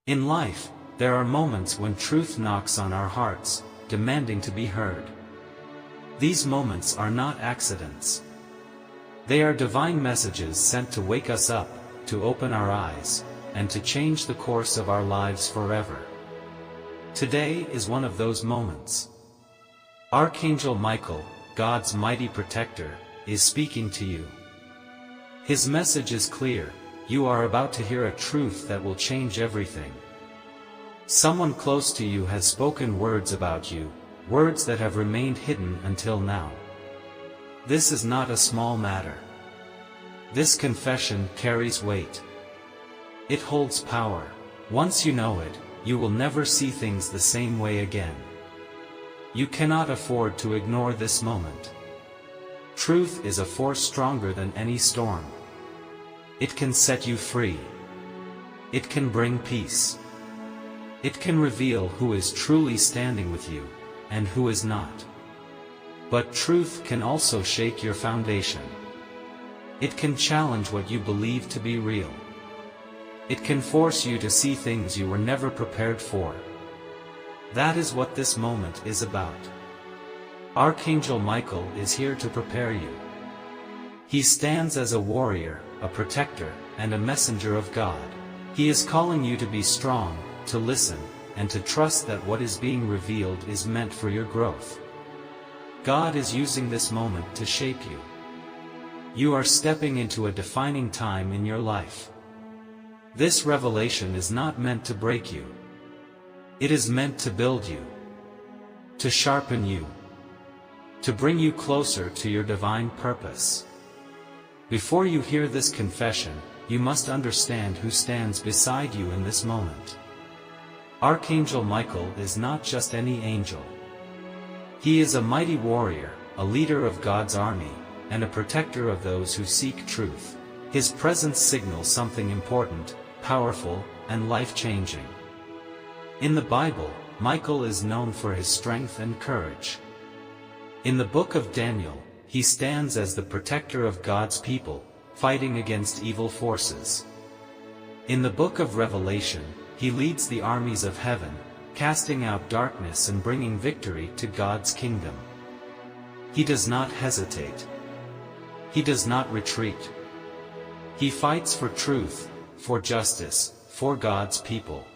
In life, there are moments when truth knocks on our hearts, demanding to be heard. These moments are not accidents. They are divine messages sent to wake us up, to open our eyes, and to change the course of our lives forever. Today is one of those moments. Archangel Michael, God's mighty protector, is speaking to you. His message is clear: you are about to hear a truth that will change everything. Someone close to you has spoken words about you, words that have remained hidden until now. This is not a small matter. This confession carries weight. It holds power. Once you know it, you will never see things the same way again. You cannot afford to ignore this moment. Truth is a force stronger than any storm. It can set you free. It can bring peace. It can reveal who is truly standing with you, and who is not. But truth can also shake your foundation. It can challenge what you believe to be real. It can force you to see things you were never prepared for. That is what this moment is about. Archangel Michael is here to prepare you. He stands as a warrior, a protector, and a messenger of God. He is calling you to be strong, to listen, and to trust that what is being revealed is meant for your growth. God is using this moment to shape you. You are stepping into a defining time in your life. This revelation is not meant to break you. It is meant to build you, to sharpen you, to bring you closer to your divine purpose. Before you hear this confession, you must understand who stands beside you in this moment. Archangel Michael is not just any angel. He is a mighty warrior, a leader of God's army, and a protector of those who seek truth. His presence signals something important, powerful, and life-changing. In the Bible, Michael is known for his strength and courage. In the book of Daniel, he stands as the protector of God's people, fighting against evil forces. In the book of Revelation, he leads the armies of heaven, casting out darkness and bringing victory to God's kingdom. He does not hesitate. He does not retreat. He fights for truth, for justice, for God's people.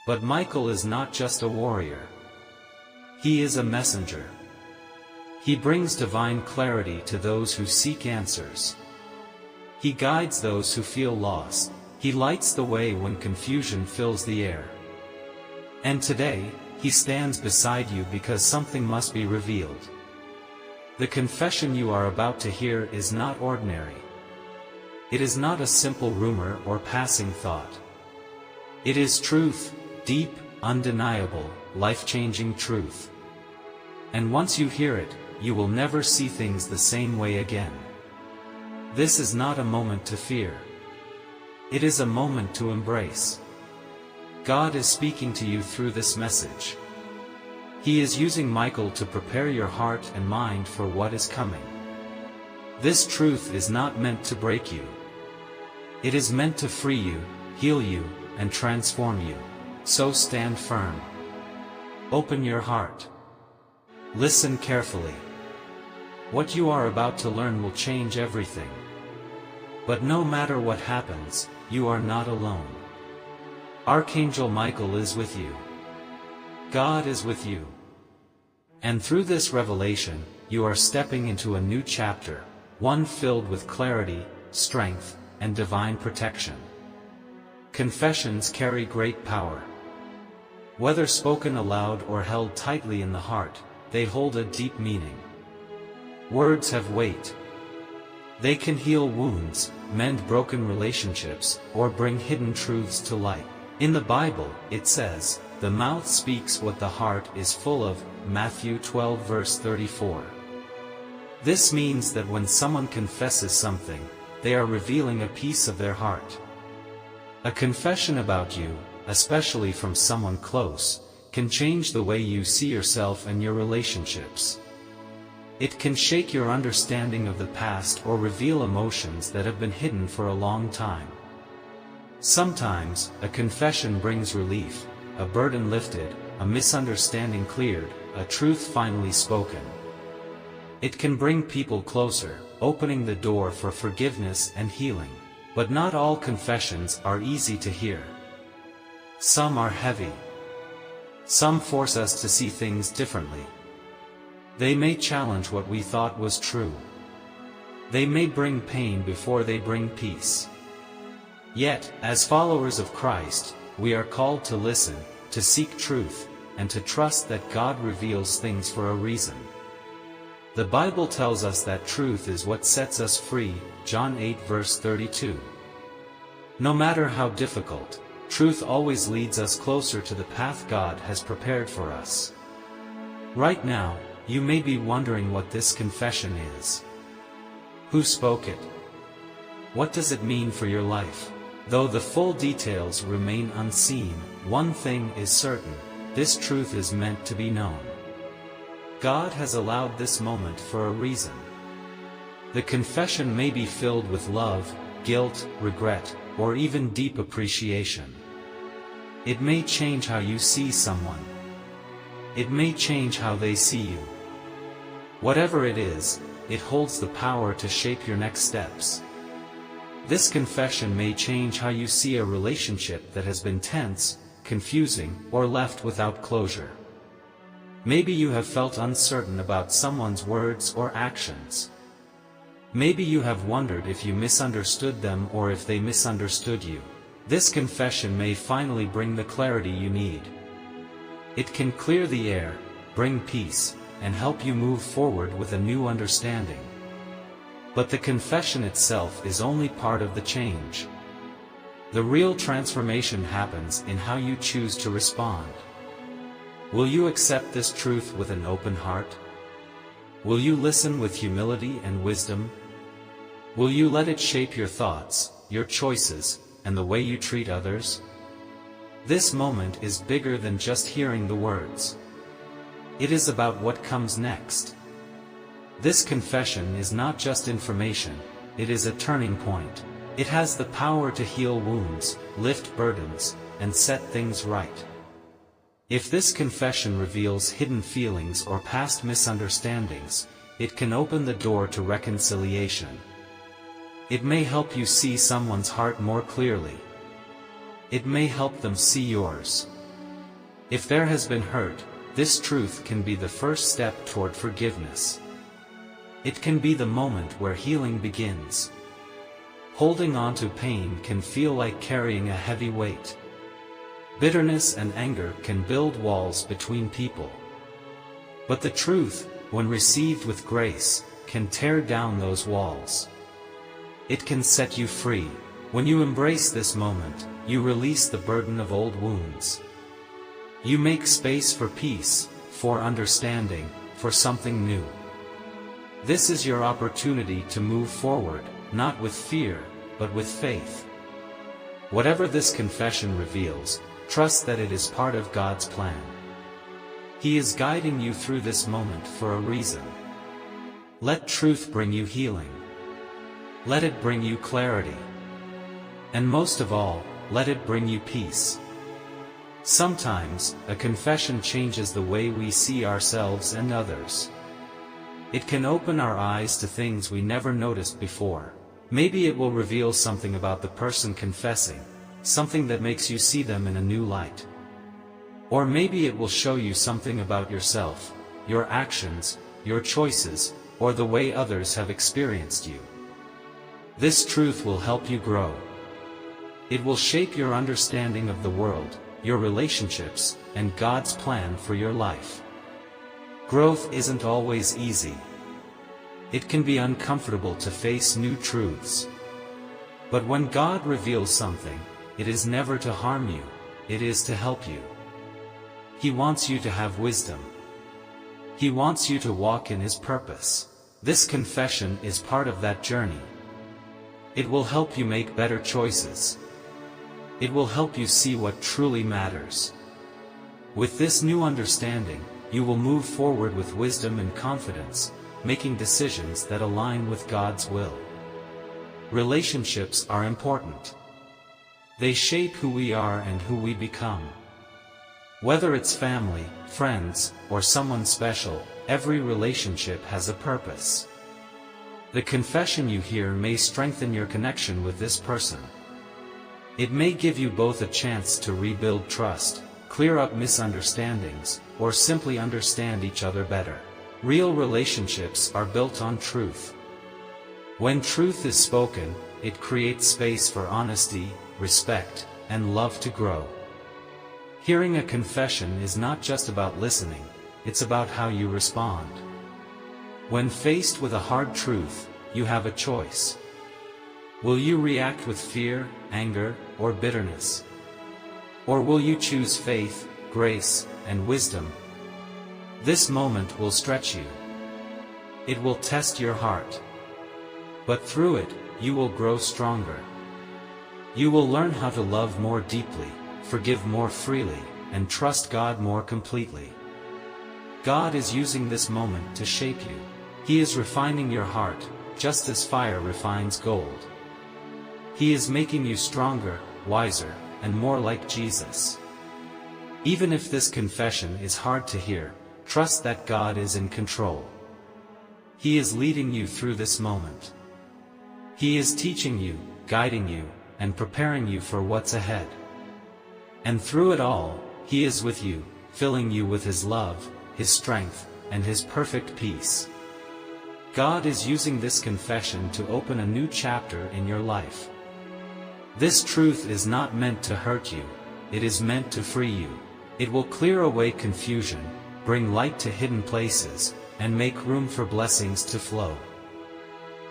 But Michael is not just a warrior. He is a messenger. He brings divine clarity to those who seek answers. He guides those who feel lost. He lights the way when confusion fills the air. And today, he stands beside you because something must be revealed. The confession you are about to hear is not ordinary. It is not a simple rumor or passing thought. It is truth, deep, undeniable, life-changing truth. And once you hear it, you will never see things the same way again. This is not a moment to fear. It is a moment to embrace. God is speaking to you through this message. He is using Michael to prepare your heart and mind for what is coming. This truth is not meant to break you. It is meant to free you, heal you, and transform you. So stand firm. Open your heart. Listen carefully. What you are about to learn will change everything. But no matter what happens, you are not alone. Archangel Michael is with you. God is with you. And through this revelation, you are stepping into a new chapter, one filled with clarity, strength, and divine protection. Confessions carry great power. Whether spoken aloud or held tightly in the heart, they hold a deep meaning. Words have weight. They can heal wounds, mend broken relationships, or bring hidden truths to light. In the Bible, it says, "The mouth speaks what the heart is full of," Matthew 12 verse 34. This means that when someone confesses something, they are revealing a piece of their heart. A confession about you, especially from someone close, can change the way you see yourself and your relationships. It can shake your understanding of the past or reveal emotions that have been hidden for a long time. Sometimes, a confession brings relief, a burden lifted, a misunderstanding cleared, a truth finally spoken. It can bring people closer, opening the door for forgiveness and healing. But not all confessions are easy to hear. Some are heavy. Some force us to see things differently. They may challenge what we thought was true. They may bring pain before they bring peace. Yet, as followers of Christ, we are called to listen, to seek truth, and to trust that God reveals things for a reason. The Bible tells us that truth is what sets us free, John 8 verse 32. No matter how difficult, truth always leads us closer to the path God has prepared for us. Right now, you may be wondering what this confession is. Who spoke it? What does it mean for your life? Though the full details remain unseen, one thing is certain: this truth is meant to be known. God has allowed this moment for a reason. The confession may be filled with love, guilt, regret, or even deep appreciation. It may change how you see someone. It may change how they see you. Whatever it is, it holds the power to shape your next steps. This confession may change how you see a relationship that has been tense, confusing, or left without closure. Maybe you have felt uncertain about someone's words or actions. Maybe you have wondered if you misunderstood them or if they misunderstood you. This confession may finally bring the clarity you need. It can clear the air, bring peace, and help you move forward with a new understanding. But the confession itself is only part of the change. The real transformation happens in how you choose to respond. Will you accept this truth with an open heart? Will you listen with humility and wisdom? Will you let it shape your thoughts, your choices, and the way you treat others? This moment is bigger than just hearing the words. It is about what comes next. This confession is not just information, it is a turning point. It has the power to heal wounds, lift burdens, and set things right. If this confession reveals hidden feelings or past misunderstandings, it can open the door to reconciliation. It may help you see someone's heart more clearly. It may help them see yours. If there has been hurt, this truth can be the first step toward forgiveness. It can be the moment where healing begins. Holding on to pain can feel like carrying a heavy weight. Bitterness and anger can build walls between people. But the truth, when received with grace, can tear down those walls. It can set you free. When you embrace this moment, you release the burden of old wounds. You make space for peace, for understanding, for something new. This is your opportunity to move forward, not with fear, but with faith. Whatever this confession reveals, trust that it is part of God's plan. He is guiding you through this moment for a reason. Let truth bring you healing. Let it bring you clarity. And most of all, let it bring you peace. Sometimes, a confession changes the way we see ourselves and others. It can open our eyes to things we never noticed before. Maybe it will reveal something about the person confessing, something that makes you see them in a new light. Or maybe it will show you something about yourself, your actions, your choices, or the way others have experienced you. This truth will help you grow. It will shape your understanding of the world, your relationships, and God's plan for your life. Growth isn't always easy. It can be uncomfortable to face new truths. But when God reveals something, it is never to harm you, it is to help you. He wants you to have wisdom. He wants you to walk in His purpose. This confession is part of that journey. It will help you make better choices. It will help you see what truly matters. With this new understanding, you will move forward with wisdom and confidence, making decisions that align with God's will. Relationships are important. They shape who we are and who we become. Whether it's family, friends, or someone special, every relationship has a purpose. The confession you hear may strengthen your connection with this person. It may give you both a chance to rebuild trust, clear up misunderstandings, or simply understand each other better. Real relationships are built on truth. When truth is spoken, it creates space for honesty, respect, and love to grow. Hearing a confession is not just about listening, it's about how you respond. When faced with a hard truth, you have a choice. Will you react with fear, anger, or bitterness? Or will you choose faith, grace, and wisdom? This moment will stretch you. It will test your heart. But through it, you will grow stronger. You will learn how to love more deeply, forgive more freely, and trust God more completely. God is using this moment to shape you. He is refining your heart, just as fire refines gold. He is making you stronger, wiser, and more like Jesus. Even if this confession is hard to hear, trust that God is in control. He is leading you through this moment. He is teaching you, guiding you, and preparing you for what's ahead. And through it all, He is with you, filling you with His love, His strength, and His perfect peace. God is using this confession to open a new chapter in your life. This truth is not meant to hurt you, it is meant to free you. It will clear away confusion, bring light to hidden places, and make room for blessings to flow.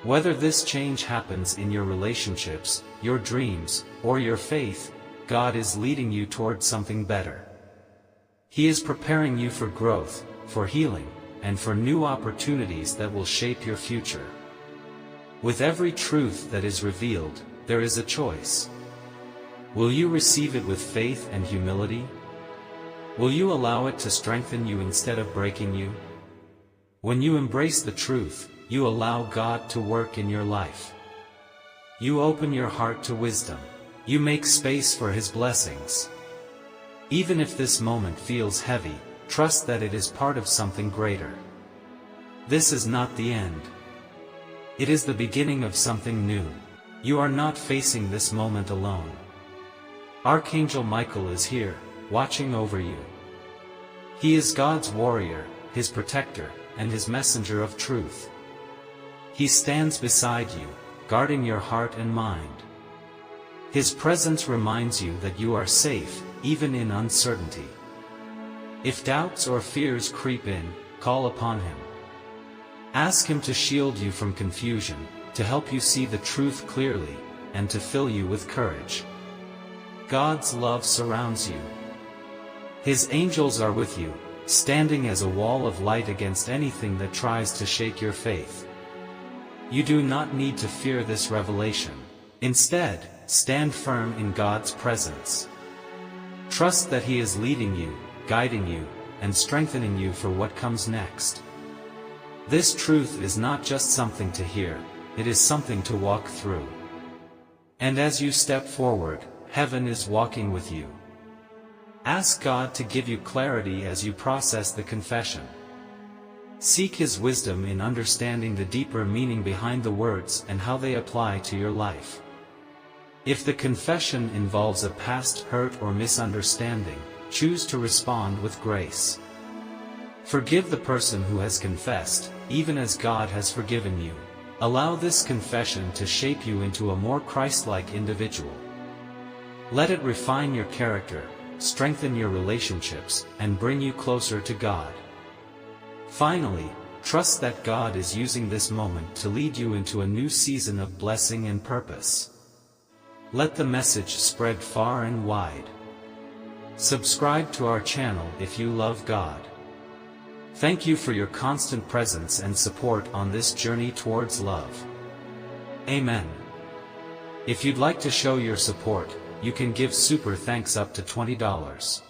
Whether this change happens in your relationships, your dreams, or your faith, God is leading you toward something better. He is preparing you for growth, for healing, and for new opportunities that will shape your future. With every truth that is revealed, there is a choice. Will you receive it with faith and humility? Will you allow it to strengthen you instead of breaking you? When you embrace the truth, you allow God to work in your life. You open your heart to wisdom. You make space for His blessings. Even if this moment feels heavy, trust that it is part of something greater. This is not the end. It is the beginning of something new. You are not facing this moment alone. Archangel Michael is here, watching over you. He is God's warrior, His protector, and His messenger of truth. He stands beside you, guarding your heart and mind. His presence reminds you that you are safe, even in uncertainty. If doubts or fears creep in, call upon Him. Ask Him to shield you from confusion, to help you see the truth clearly, and to fill you with courage. God's love surrounds you. His angels are with you, standing as a wall of light against anything that tries to shake your faith. You do not need to fear this revelation. Instead, stand firm in God's presence. Trust that He is leading you, guiding you, and strengthening you for what comes next. This truth is not just something to hear, it is something to walk through. And as you step forward, heaven is walking with you. Ask God to give you clarity as you process the confession. Seek His wisdom in understanding the deeper meaning behind the words and how they apply to your life. If the confession involves a past hurt or misunderstanding, choose to respond with grace. Forgive the person who has confessed, even as God has forgiven you. Allow this confession to shape you into a more Christ-like individual. Let it refine your character, strengthen your relationships, and bring you closer to God. Finally, trust that God is using this moment to lead you into a new season of blessing and purpose. Let the message spread far and wide. Subscribe to our channel if you love God. Thank you for your constant presence and support on this journey towards love. Amen. If you'd like to show your support, you can give super thanks up to $20.